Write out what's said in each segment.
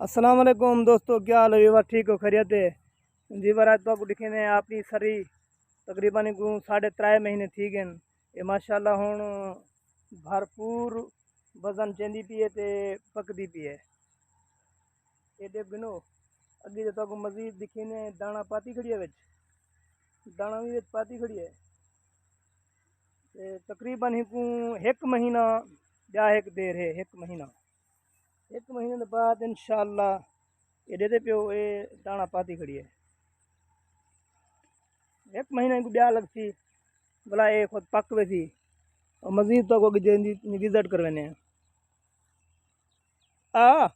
अस्सलाम वालेकुम दोस्तों, क्या हाल है? वाह ठीक हो, खैरियत है जी। बार आज तो दिखे ने अपनी सरी तकरीबन 3.5 महीने थी गए। ये माशाल्लाह हुण भरपूर वजन चेंदी पी है ते पकदी पी है। ये देख गिनो अगे तो मजीद दिखे ने दाना पाती खड़ी है, दाना भी पाती खड़ी है। तकरीबन एक महीना या एक देर है, एक महीने बाद इंशाअल्लाह ये देते पियो ये दाना पाती खड़ी है। एक महीने को ब्याह लगती भला ये खुद पक वैसी और मजीद तो को विजिट करवाने हैं। आ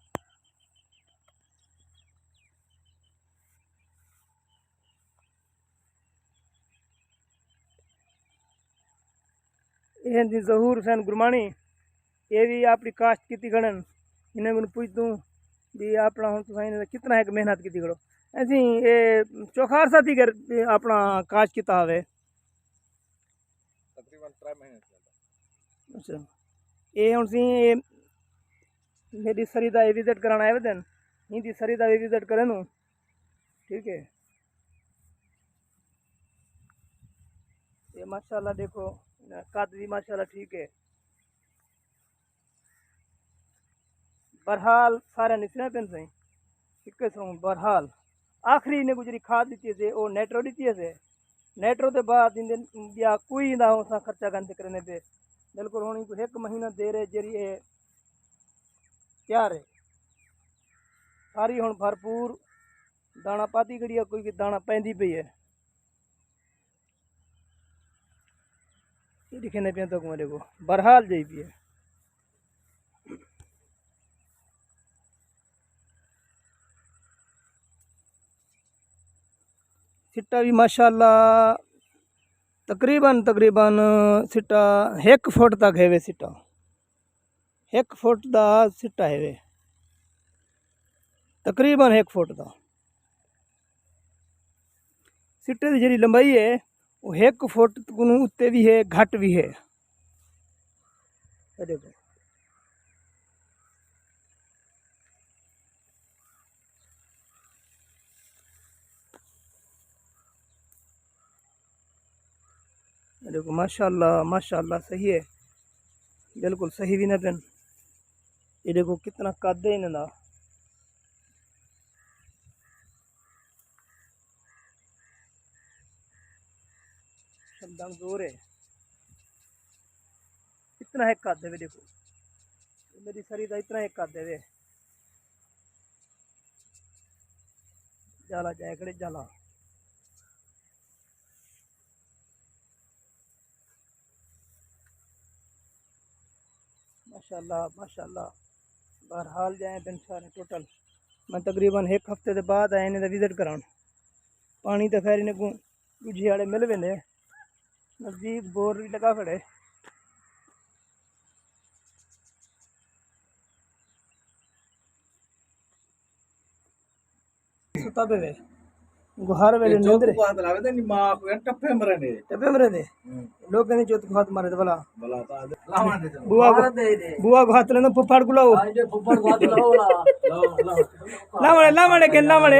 ये जी जहूर हुसैन गुरमानी ये भी अपनी काश्त की खड़न इन्हें मैं पूछ दूँ भी अपना हूँ तो कितना एक मेहनत की खड़ो ऐसी ये चौखार सा थी कर अपना काश्त किता है तकरीबन 3 महीने से। अच्छा ये हूँ सी ये मेरी सरी का विजिट कराना आए दिन हिंदी सरी का विजिट करें नू ठीक है। ये माशाल्लाह देखो कद भी माशाल्लाह ठीक है। बहरहाल सारे निचले पेन सही इक्के सौ बहरहाल आखिरी ने गुजरी खाद दी थी वो नेट्रो दी थी नेट्रो के बाद इन या कोई ना उसा खर्चा करने करने पे बिल्कुल होनी को एक महीना देर है जरी है तैयार है सारी हुन भरपूर दाना पाती खड़ी है कोई भी दाना पैंदी पई है। ये दिखे पे तो मेरे को बहरहाल जाई पी है। सिट्टा भी माशाल्लाह तकरीबन तकरीबन सिट्टा 1 फुट तक है वे सिट्टा 1 फुट का सिट्टा है वे तकरीबन 1 फुट का सिट्टे की जी लंबाई है वो 1 फुट को उत्ते भी है घट भी है। देखो देखो माशाल्लाह माशाल्लाह सही है बिल्कुल सही भी ना पेन। ये देखो कितना कद है इन्होंने शब्दां जोर है इतना है कद है देखो मेरी शरीर का इतना एक कद है जाला जाए खड़े जाला माशाल्लाह माशाल्लाह बहरहाल जाए दिन सारे टोटल मैं तकरीबन 1 हफ्ते के बाद आए इन्हें विजिट करान पानी तो खैर इन्हें दूजे वाले मिल वेंदे नज़दीक बोर भी लगा खड़े सुता पे वे गुहार वेले नींद रे बात लावे ते नी मां को टप्पे मरने लोग कहने चौथ को हाथ मारे तो भला भला ता लावा दे बुआ को हाथ लेना फुफाड़ को लाओ फुफड़ को हाथ लाओ ला मड़े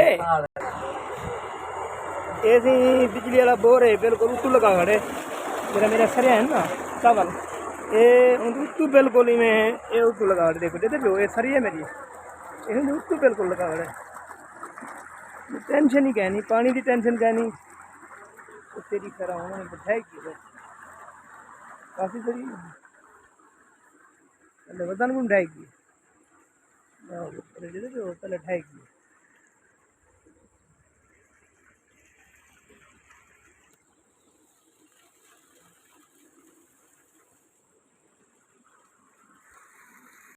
ऐसी बिजली वाला बोर है बिल्कुल उत्तू लगा खड़े मेरा सरिया है ना चावल ये उत्तू बिल्कुल ही में ये उत्तू लगा खड़े देखो देते पियो ये सरी है मेरी ये उत्तू बिल्कुल लगा खड़े टेंशन ही कहनी पानी की टेंशन कहनी तेरी तरह उन्होंने बैठाएगी काफ़ी सही वजन भी उठाएगी पहले उठाएगी